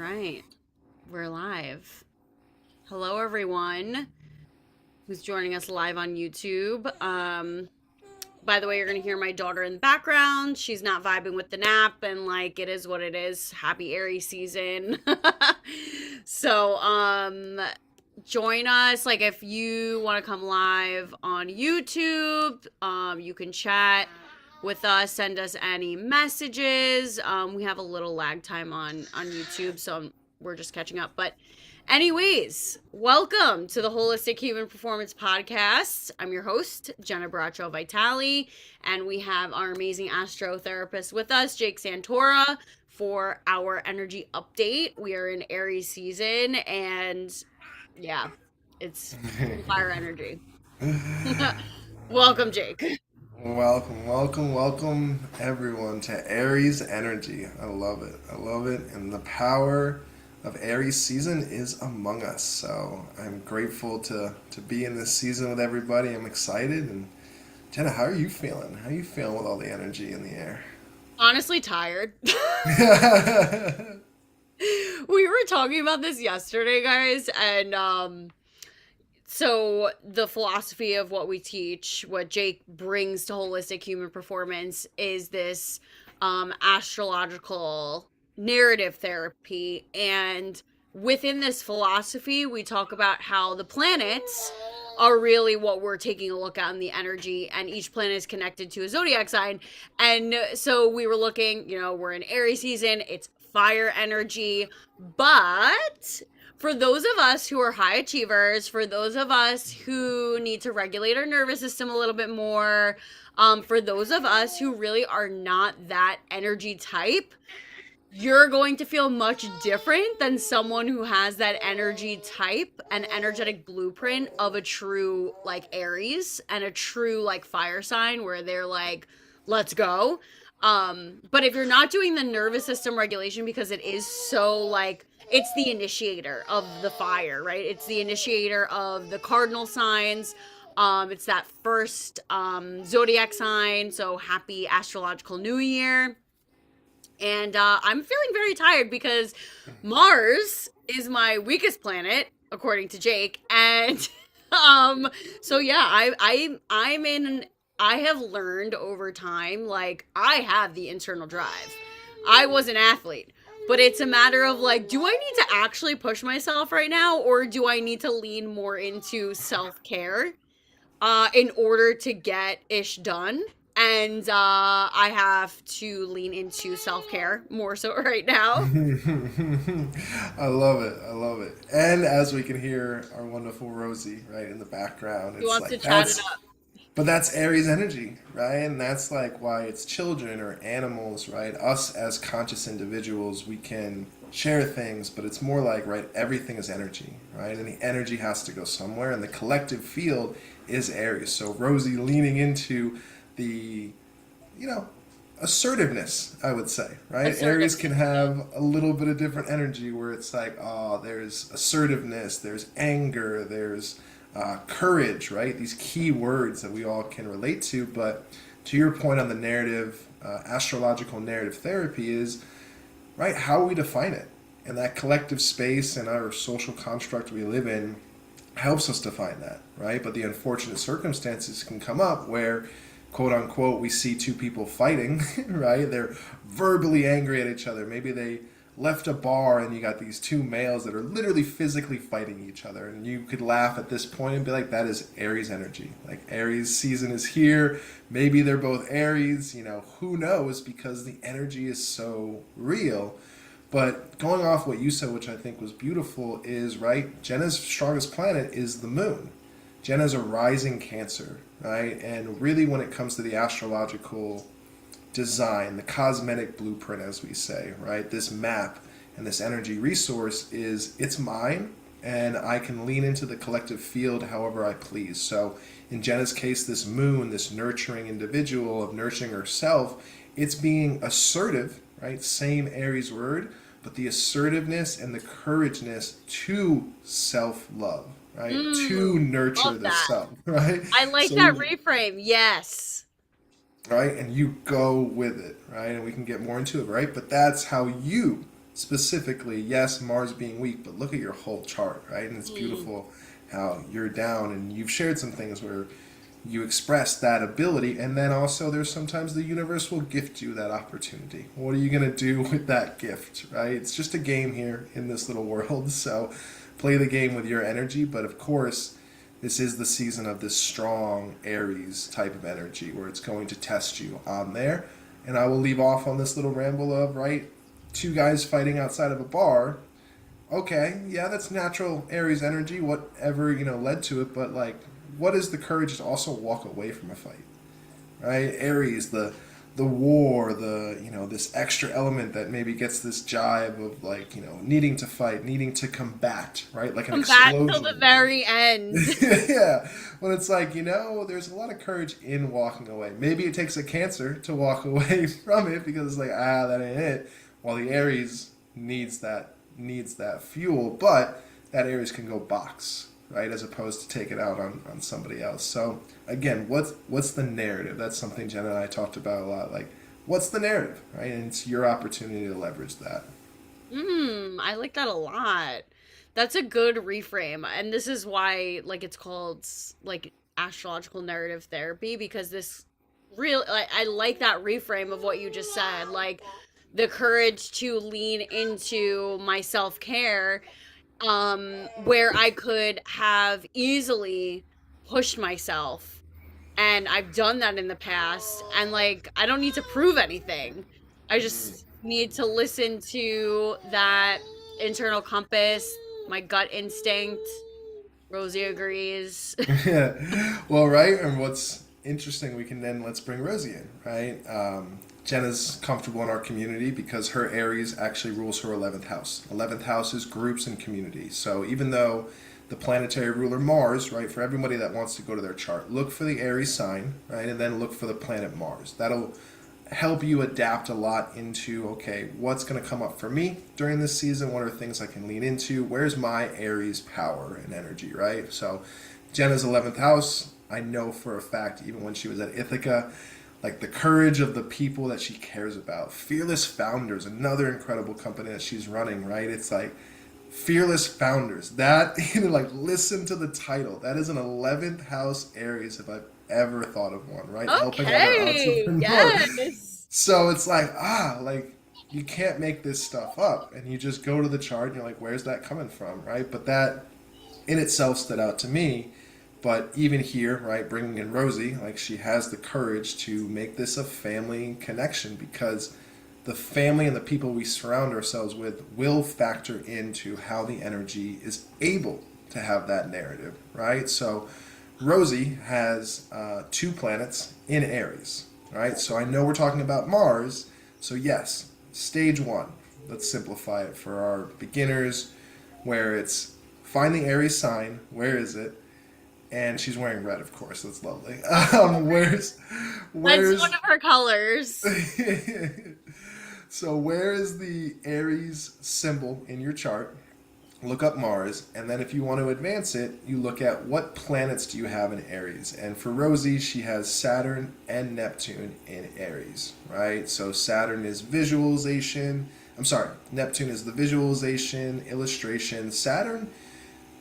right, we're live. Hello, everyone who's joining us live on YouTube. By the way, you're gonna hear my daughter in the background. She's not vibing with the nap, and like it is what it is. Happy Aries season. so, join us. Like if you want to come live on YouTube, you can chat with us, send us any messages. We have a little lag time on YouTube, so we're just catching up. But anyways, welcome to the Holistic Human Performance Podcast. I'm your host, Gena Vitali, and we have our amazing astro therapist with us, Jake Santora, for our energy update. We are in Aries season, and yeah, it's fire energy. Welcome, Jake. Welcome, everyone to Aries energy. I love it. I love it. And the power of Aries season is among us. So I'm grateful to be in this season with everybody. I'm excited. And Gena, how are you feeling? How are you feeling with all the energy in the air? Honestly, tired. We were talking about this yesterday, guys, and so the philosophy of what we teach, what Jake brings to holistic human performance is this astrological narrative therapy. And within this philosophy, we talk about how the planets are really what we're taking a look at in the energy, and each planet is connected to a zodiac sign. And so we were looking, we're in Aries season, it's fire energy, but for those of us who are high achievers, for those of us who need to regulate our nervous system a little bit more, for those of us who really are not that energy type, you're going to feel much different than someone who has that energy type, an energetic blueprint of a true like Aries and a true like fire sign where they're like, let's go. But if you're not doing the nervous system regulation, because it is so like, it's the initiator of the fire, right? It's the initiator of the cardinal signs. It's that first zodiac sign. So happy astrological new year. And I'm feeling very tired because Mars is my weakest planet, according to Jake. And so yeah, I'm in. I have learned over time, like I have the internal drive. I was an athlete, but it's a matter of like, do I need to actually push myself right now, or do I need to lean more into self care? In order to get ish done. And I have to lean into self care more so right now. I love it. I love it. And as we can hear our wonderful Rosie right in the background, He it's wants to like chat it up. but that's Aries energy, right? And that's like why it's children or animals, right? Us as conscious individuals, we can share things, but it's more like, right, everything is energy, right? And the energy has to go somewhere, and the collective field is Aries. So Rosie leaning into the, you know, assertiveness, I would say, right? Aries can Assertiveness. Yeah. have a little bit of different energy where it's like, oh, there's assertiveness, there's anger, there's courage, right? These key words that we all can relate to. But to your point on the narrative, astrological narrative therapy is, right, how we define it. And that collective space and our social construct we live in helps us define that, right? But the unfortunate circumstances can come up where, quote unquote, we see two people fighting, right? They're verbally angry at each other. Maybe they left a bar and you got these two males that are literally physically fighting each other. And you could laugh at this point and be like, that is Aries energy. Like Aries season is here. Maybe they're both Aries, who knows, because the energy is so real. But going off what you said, which I think was beautiful, is right, Jena's strongest planet is the moon. Jena's a rising Cancer, right? And really, when it comes to the astrological design, the cosmetic blueprint, as we say, right? This map and this energy resource it's mine, and I can lean into the collective field however I please. So, in Jena's case, this moon, this nurturing individual of nurturing herself, it's being assertive, right? Same Aries word, but the assertiveness and the courageness to self love, right? To nurture Love the that. self, right? I like So that we, reframe. Yes. right? And you go with it, right? And we can get more into it, right? But that's how you specifically, yes, Mars being weak, but look at your whole chart, right? And it's Mm. beautiful how you're down, and you've shared some things where you express that ability, and then also there's sometimes the universe will gift you that opportunity. What are you going to do with that gift, right? It's just a game here in this little world, so play the game with your energy, but of course this is the season of this strong Aries type of energy where it's going to test you on there. And I will leave off on this little ramble of, right, two guys fighting outside of a bar. Okay, yeah, that's natural Aries energy, whatever, led to it, but like, what is the courage to also walk away from a fight? Right? Aries, the war, this extra element that maybe gets this jibe of like, needing to fight, needing to combat, right? Like an Combat till the explosion. very end. Yeah, when it's like, there's a lot of courage in walking away. Maybe it takes a Cancer to walk away from it because it's like, that ain't it. While the Aries needs that fuel, but that Aries can go box, right, as opposed to take it out on somebody else. So again, what's the narrative? That's something Jenna and I talked about a lot. Like, what's the narrative, right? And it's your opportunity to leverage that. I like that a lot. That's a good reframe. And this is why like it's called like astrological narrative therapy because this real like I like that reframe of what you just said. Like the courage to lean into my self-care where I could have easily pushed myself and I've done that in the past and like I don't need to prove anything. I just need to listen to that internal compass, my gut instinct. Rosie agrees. Yeah. Well, right. And what's interesting, let's bring Rosie in, right? Jenna's comfortable in our community because her Aries actually rules her 11th house. 11th house is groups and community. So even though the planetary ruler Mars, right, for everybody that wants to go to their chart, look for the Aries sign, right, and then look for the planet Mars. That'll help you adapt a lot into, okay, what's going to come up for me during this season? What are things I can lean into? Where's my Aries power and energy, right? So Jenna's 11th house, I know for a fact, even when she was at Ithaca, like the courage of the people that she cares about. Fearless Founders, another incredible company that she's running, right? It's like Fearless Founders. That, like, listen to the title. That is an 11th house Aries if I've ever thought of one, right? Helping other Okay. entrepreneurs. Yes. So it's like, like, you can't make this stuff up. And you just go to the chart and you're like, where's that coming from, right? But that in itself stood out to me. But even here, right, bringing in Rosie, like, she has the courage to make this a family connection because the family and the people we surround ourselves with will factor into how the energy is able to have that narrative, right? So Rosie has two planets in Aries, right? So I know we're talking about Mars. So yes, stage one. Let's simplify it for our beginners, where it's find the Aries sign. Where is it? And she's wearing red, of course. That's lovely. Where's That's where's one of her colors. So where is the Aries symbol in your chart? Look up Mars, and then if you want to advance it, you look at what planets do you have in Aries. And for Rosie, she has Saturn and Neptune in Aries, right? So Saturn is visualization. I'm sorry, Neptune is the visualization, illustration. Saturn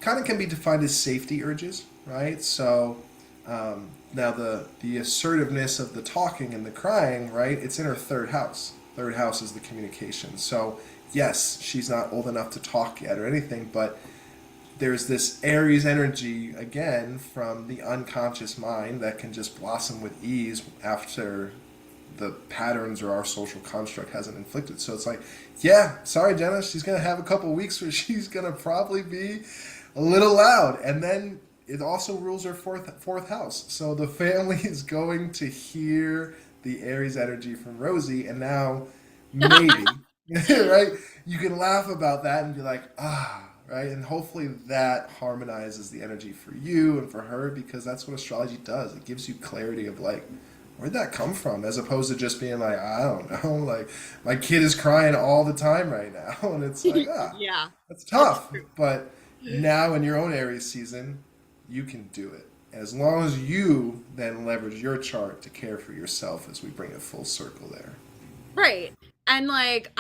kind of can be defined as safety urges, right? So now the assertiveness of the talking and the crying, right? It's in her third house. Third house is the communication. So yes, she's not old enough to talk yet or anything, but there's this Aries energy again from the unconscious mind that can just blossom with ease after the patterns or our social construct hasn't inflicted. So it's like, yeah, sorry, Jenna, she's gonna have a couple weeks where she's gonna probably be a little loud, and then it also rules her fourth house. So the family is going to hear the Aries energy from Rosie, and now maybe right, you can laugh about that and be like, right, and hopefully that harmonizes the energy for you and for her because that's what astrology does. It gives you clarity of like, where'd that come from, as opposed to just being like, I don't know, like my kid is crying all the time right now, and it's like, Yeah, that's that's tough. But now in your own Aries season, you can do it. As long as you then leverage your chart to care for yourself as we bring it full circle there. right. And like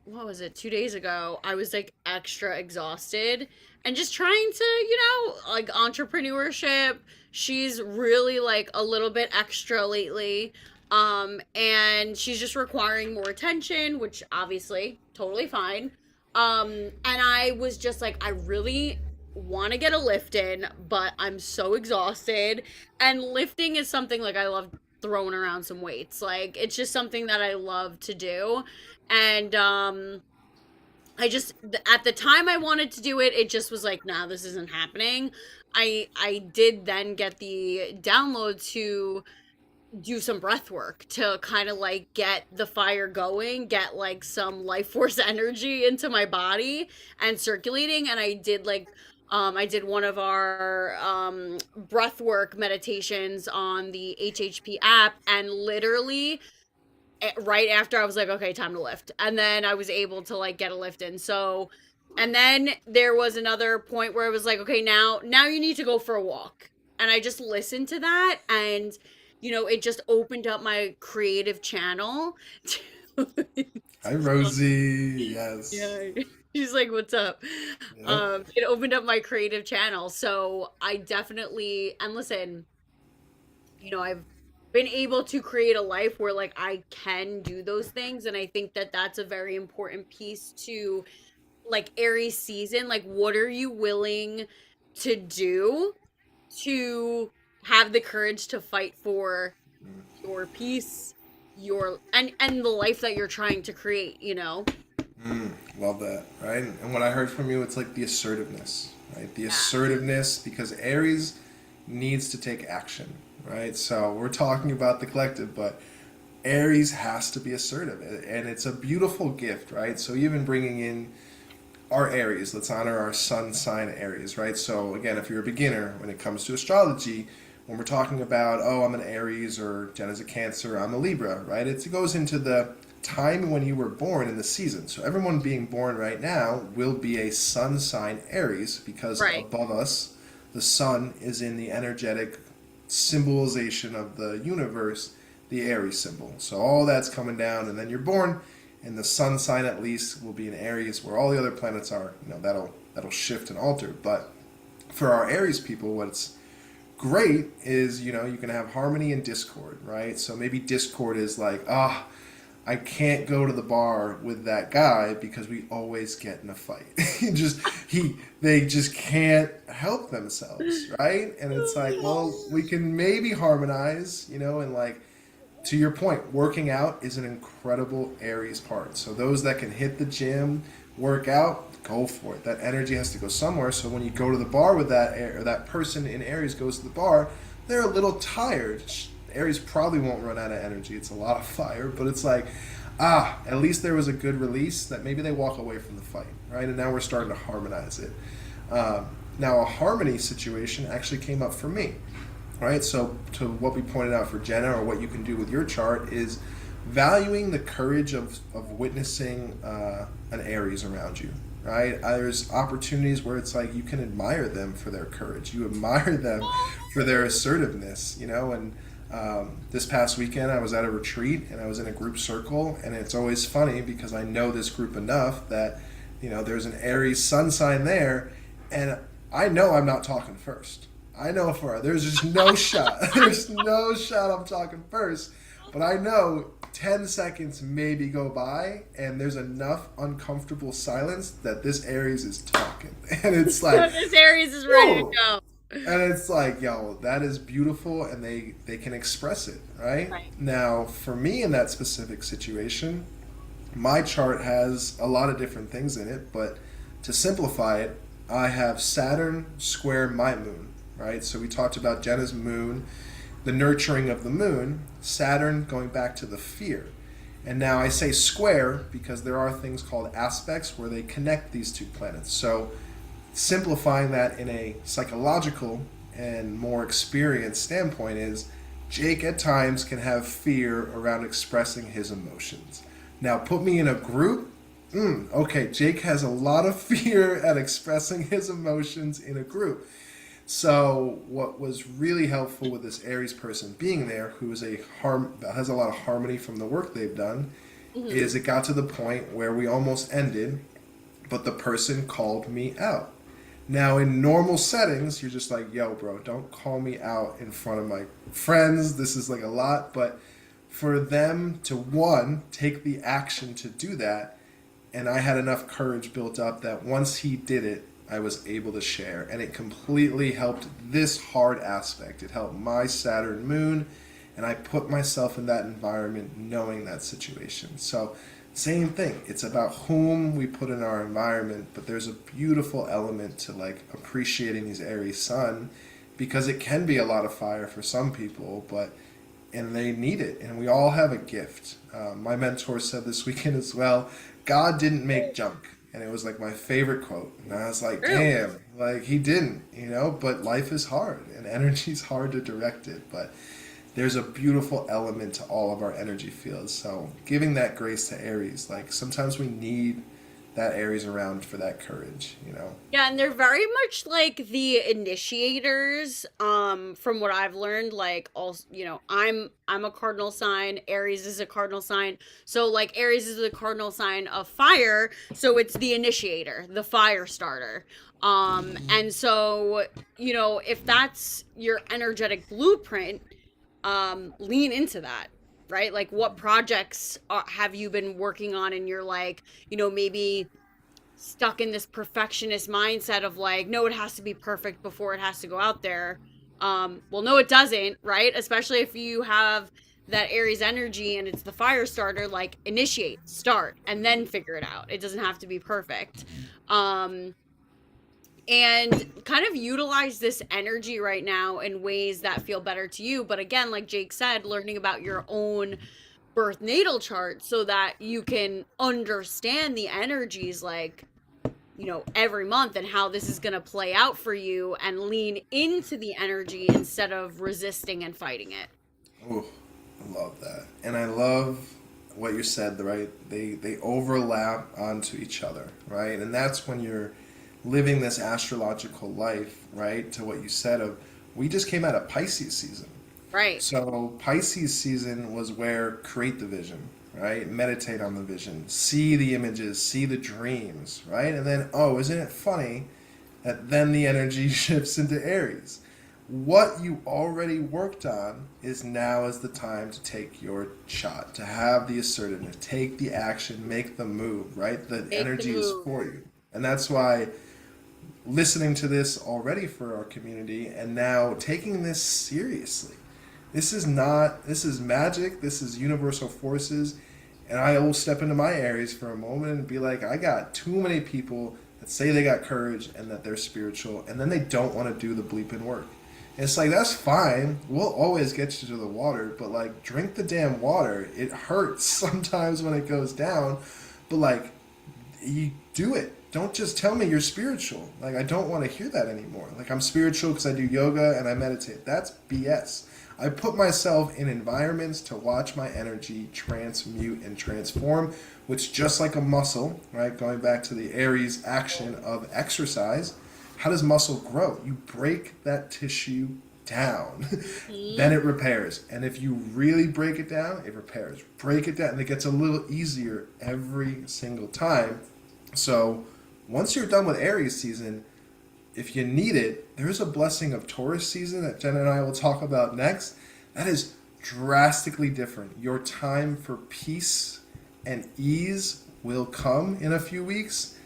what was it, 2 days ago, I was like extra exhausted and just trying to, like entrepreneurship. She's really like a little bit extra lately. And she's just requiring more attention, which obviously totally fine. And I was just like, I really want to get a lift in, but I'm so exhausted. And lifting is something like I love throwing around some weights. Like it's just something that I love to do. And I just at the time I wanted to do it, it just was like, nah, this isn't happening. I did then get the download to do some breath work to kind of like get the fire going, get like some life force energy into my body and circulating. And I did one of our breath work meditations on the HHP app, and literally right after I was like, okay, time to lift. And then I was able to like get a lift in. So, and then there was another point where I was like, okay, now you need to go for a walk. And I just listened to that, and it just opened up my creative channel to Hi, Rosie. Yes. yeah. She's like, what's up? Yep. It opened up my creative channel. So I definitely, and listen, I've been able to create a life where like I can do those things, and I think that that's a very important piece to like Aries season. Like what are you willing to do to have the courage to fight for your peace, your and the life that you're trying to create? Love that, right? And what I heard from you, it's like the assertiveness, right? The Yeah. assertiveness, because Aries needs to take action, right? So we're talking about the collective, but Aries has to be assertive, and it's a beautiful gift, right? So even bringing in our Aries, let's honor our sun sign Aries, right? So again, if you're a beginner when it comes to astrology, when we're talking about, oh, I'm an Aries or Jena's a Cancer, I'm a Libra, right? It goes into the time when you were born in the season. So everyone being born right now will be a sun sign Aries because Right. above us, the sun is in the energetic symbolization of the universe, the Aries symbol. So all that's coming down, and then you're born, and the sun sign at least will be in Aries, where all the other planets are. That'll shift and alter. But for our Aries people, what's great is you can have harmony and discord, right? So maybe discord is like, I can't go to the bar with that guy because we always get in a fight. They just can't help themselves, right? And it's like, well, we can maybe harmonize, and like to your point, working out is an incredible Aries part. So those that can hit the gym, work out, go for it. That energy has to go somewhere. So when you go to the bar with or that person in Aries goes to the bar, they're a little tired. Aries probably won't run out of energy. It's a lot of fire, but it's like, at least there was a good release that maybe they walk away from the fight, right? And now we're starting to harmonize it. Now a harmony situation actually came up for me, right? So to what we pointed out for Gena, or what you can do with your chart, is valuing the courage of witnessing an Aries around you, right? There's opportunities where it's like you can admire them for their courage. You admire them for their assertiveness, and this past weekend I was at a retreat and I was in a group circle, and it's always funny because I know this group enough that there's an Aries sun sign there, and I know I'm not talking first. I know there's just no shot. There's no shot I'm talking first, but I know 10 seconds maybe go by and there's enough uncomfortable silence that this Aries is talking, and it's like, This Aries is ready to whoa. go. And it's like, yo, that is beautiful, and they can express it, right? Right. Now, for me in that specific situation, my chart has a lot of different things in it, but to simplify it, I have Saturn square my moon, right? So we talked about Jena's moon, the nurturing of the moon, Saturn going back to the fear. And now I say square because there are things called aspects where they connect these two planets. So simplifying that in a psychological and more experienced standpoint is Jake at times can have fear around expressing his emotions. Now put me in a group, okay, Jake has a lot of fear at expressing his emotions in a group. So what was really helpful with this Aries person being there, who is has a lot of harmony from the work they've done, Mm-hmm. is it got to the point where we almost ended, but the person called me out. Now, in normal settings, you're just like, yo, bro, don't call me out in front of my friends. This is like a lot. But for them to, one, take the action to do that, and I had enough courage built up that once he did it, I was able to share. And it completely helped this hard aspect. It helped my Saturn moon, and I put myself in that environment knowing that situation. So, same thing. It's about whom we put in our environment, but there's a beautiful element to like appreciating these Aries sun because it can be a lot of fire for some people, but and they need it, and we all have a gift. My mentor said this weekend as well, God didn't make junk. And it was like my favorite quote. And I was like, True. damn, like he didn't, you know, but life is hard and energy's hard to direct it. But there's a beautiful element to all of our energy fields. So giving that grace to Aries, like sometimes we need that Aries around for that courage, you know? Yeah, and they're very much like the initiators, from what I've learned. Like, also, I'm a cardinal sign, Aries is a cardinal sign. So like Aries is the cardinal sign of fire, so it's the initiator, the fire starter. And so, if that's your energetic blueprint, lean into that. Right? Like, what projects have you been working on, and you're like, maybe stuck in this perfectionist mindset of like, no, it has to be perfect before it has to go out there. Well, no, it doesn't, right? Especially if you have that Aries energy and it's the fire starter, like initiate, start, and then figure it out. It doesn't have to be perfect. Um, and kind of utilize this energy right now in ways that feel better to you. But again, like Jake said, learning about your own birth natal chart so that you can understand the energies, like, every month, and how this is going to play out for you, and lean into the energy instead of resisting and fighting it. Oh, I love that. And I love what you said, right? They overlap onto each other, right? And that's when you're living this astrological life, right? To what you said of, we just came out of Pisces season. Right. So Pisces season was where create the vision, right? Meditate on the vision, see the images, see the dreams, right? And then, oh, isn't it funny that then the energy shifts into Aries? What you already worked on is now is the time to take your shot, to have the assertiveness, take the action, make the move, right? The Make the energy is move. for you. And that's why listening to this already for our community and now taking this seriously. This is magic, this is universal forces. And I will step into my Aries for a moment and be like, I got too many people that say they got courage and that they're spiritual, and then they don't want to do the bleeping work. And it's like, that's fine. We'll always get you to the water, but like, drink the damn water. It hurts sometimes when it goes down, but like, you do it. Don't just tell me you're spiritual. Like, I don't want to hear that anymore. Like, I'm spiritual because I do yoga and I meditate. That's BS. I put myself in environments to watch my energy transmute and transform, which just like a muscle, right? Going back to the Aries action of exercise, how does muscle grow? You break that tissue down, then it repairs. And if you really break it down, it repairs. Break it down, and it gets a little easier every single time. So once you're done with Aries season, if you need it, there's a blessing of Taurus season that Jen and I will talk about next. That is drastically different. Your time for peace and ease will come in a few weeks.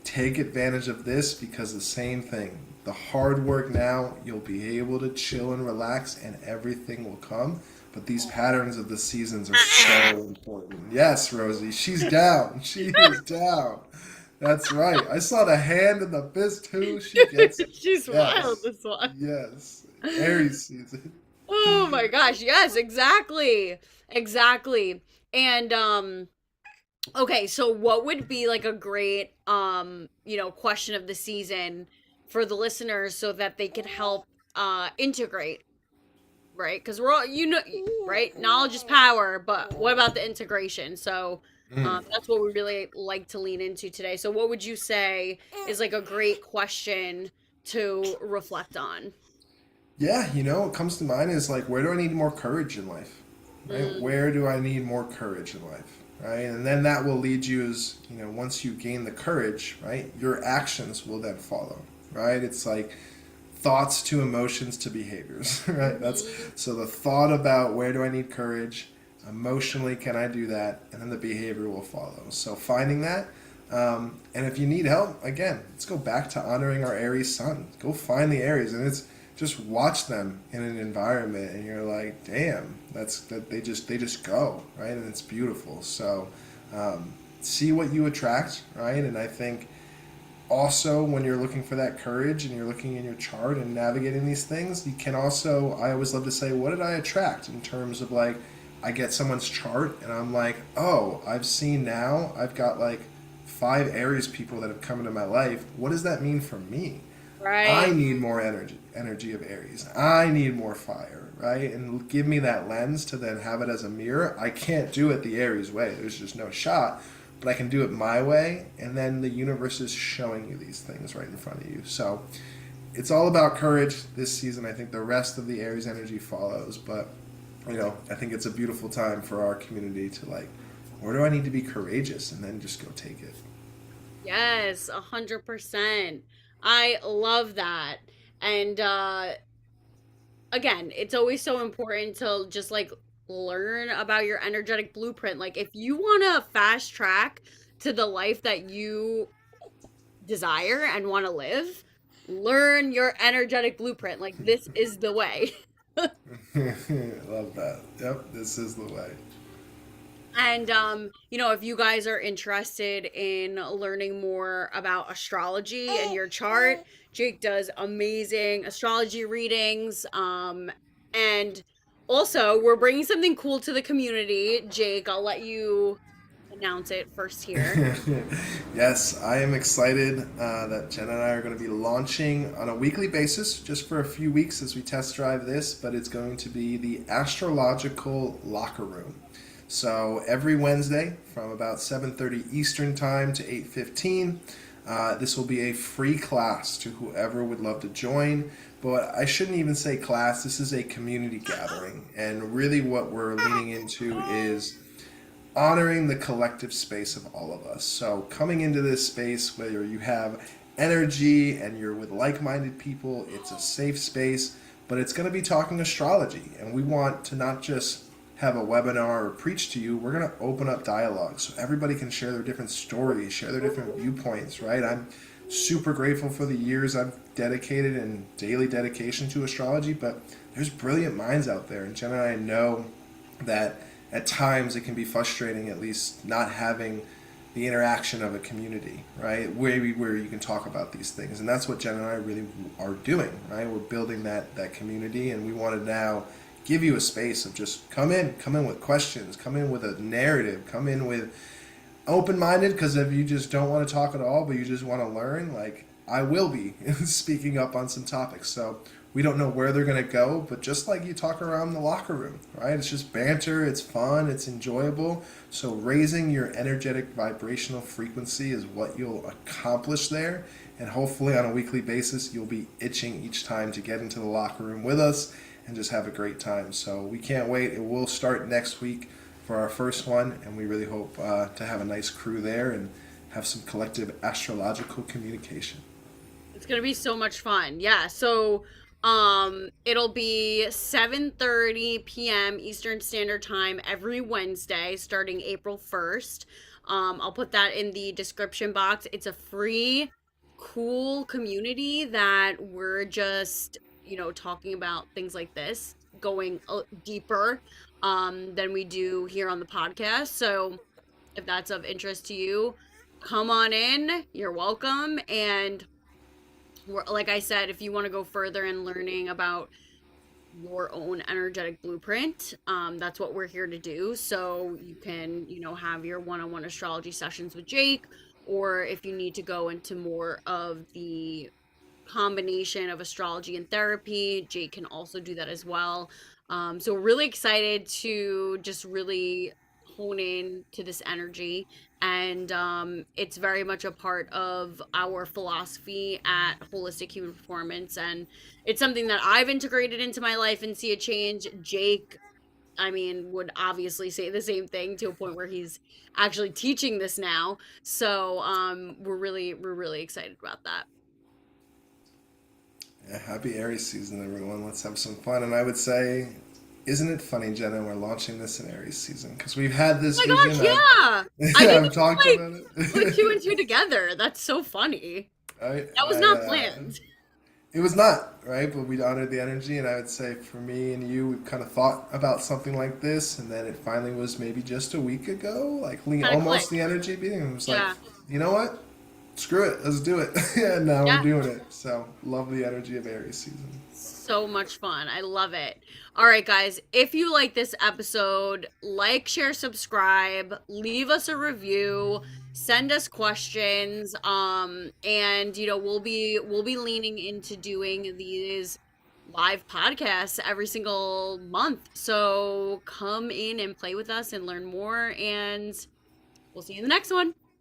Take advantage of this because the same thing. The hard work now, you'll be able to chill and relax and everything will come. But these patterns of the seasons are so important. Yes, Rosie, she's down. She is down. That's right. I saw the hand and the fist too. She gets it. She's wild, Yes. this one. Yes. Aries season. Oh my gosh, yes, exactly. Exactly. And okay, so what would be like a great question of the season for the listeners so that they can help integrate, right? Because we're all, right? Knowledge is power, but what about the integration? So Mm. that's what we really like to lean into today. So what would you say is like a great question to reflect on? Yeah, what comes to mind is like, where do I need more courage in life? Right? Mm, Where do I need more courage in life? right? And then that will lead you as, once you gain the courage, right, your actions will then follow, right? It's like thoughts to emotions to behaviors, right? That's Mhm. so the thought about where do I need courage, emotionally can I do that, and then the behavior will follow. So finding that, and if you need help, again, let's go back to honoring our Aries sun. Go find the Aries, and it's just watch them in an environment, and you're like, damn, that they just go right, and it's beautiful. So see what you attract, right, and I think also when you're looking for that courage and you're looking in your chart and navigating these things, you can also, I always love to say, what did I attract in terms of like, I get someone's chart and I'm like, oh, I've seen now, I've got like 5 Aries people that have come into my life. What does that mean for me? I Right. need more energy of Aries. I need more fire, right? And give me that lens to then have it as a mirror. I can't do it the Aries way. There's just no shot. But I can do it my way, and then the universe is showing you these things right in front of you. So it's all about courage this season. I think the rest of the Aries energy follows, but I think it's a beautiful time for our community to like, where do I need to be courageous, and then just go take it. Yes, 100%. I love that. And again, it's always so important to just like learn about your energetic blueprint. Like if you want to fast track to the life that you desire and want to live, learn your energetic blueprint. Like this is the way. Love that. Yep, this is the way. And if you guys are interested in learning more about astrology and your chart, Jake does amazing astrology readings. And also we're bringing something cool to the community. Jake, I'll let you announce it first here. Yes, I am excited that Jen and I are going to be launching on a weekly basis just for a few weeks as we test drive this, but it's going to be the Astrological Locker Room. So every Wednesday from about 7:30 Eastern Time to 8:15, this will be a free class to whoever would love to join. But I shouldn't even say class, this is a community gathering. And really what we're leaning into is honoring the collective space of all of us. So coming into this space, whether you have energy and you're with like-minded people, it's a safe space, but it's going to be talking astrology. And we want to not just have a webinar or preach to you, we're going to open up dialogue so everybody can share their different stories, share their different viewpoints, right? I'm super grateful for the years I've dedicated and daily dedication to astrology, but there's brilliant minds out there. And Jen and I know that at times it can be frustrating, at least not having the interaction of a community, right? Where you can talk about these things, and that's what Jen and I really are doing, right? We're building that community, and we want to now give you a space of just come in with questions, come in with a narrative, come in with open-minded, because if you just don't want to talk at all but you just want to learn, like I will be speaking up on some topics. So we don't know where they're going to go, but just like you talk around the locker room, right? It's just banter, it's fun, it's enjoyable. So raising your energetic vibrational frequency is what you'll accomplish there, and hopefully on a weekly basis you'll be itching each time to get into the locker room with us and just have a great time. So we can't wait. It will start next week for our first one, and we really hope to have a nice crew there and have some collective astrological communication. It's gonna be so much fun. Yeah. So it'll be 7:30 p.m. Eastern Standard Time every Wednesday starting April 1st. I'll put that in the description box. It's a free, cool community that we're just, talking about things like this, going deeper than we do here on the podcast. So if that's of interest to you, come on in. You're welcome. And like I said, if you want to go further in learning about your own energetic blueprint, that's what we're here to do. So you can, have your one-on-one astrology sessions with Jake, or if you need to go into more of the combination of astrology and therapy, Jake can also do that as well. So we're really excited to just really hone in to this energy, and it's very much a part of our philosophy at Holistic Human Performance, and it's something that I've integrated into my life and see a change. Jake I mean, would obviously say the same thing to a point where he's actually teaching this now. So, we're really excited about that. Yeah, happy Aries season, everyone. Let's have some fun. And I would say, isn't it funny, Jenna? We're launching this in Aries season because we've had this Oh my gosh, vision. yeah. I didn't I've even talked like about put two and it. two together. That's so funny. I, That was I, not planned. it was not right, but we honored the energy, and I would say for me and you, we've kind of thought about something like this, and then it finally was maybe just a week ago, like Kind of almost the clicked. energy being. It was like, Yeah. you know what? Screw it, let's do it. And now we're Yeah. doing it. So love the energy of Aries season. So much fun. I love it. All right, guys. If you like this episode, like, share, subscribe, leave us a review, send us questions. And we'll be leaning into doing these live podcasts every single month. So come in and play with us and learn more. And we'll see you in the next one.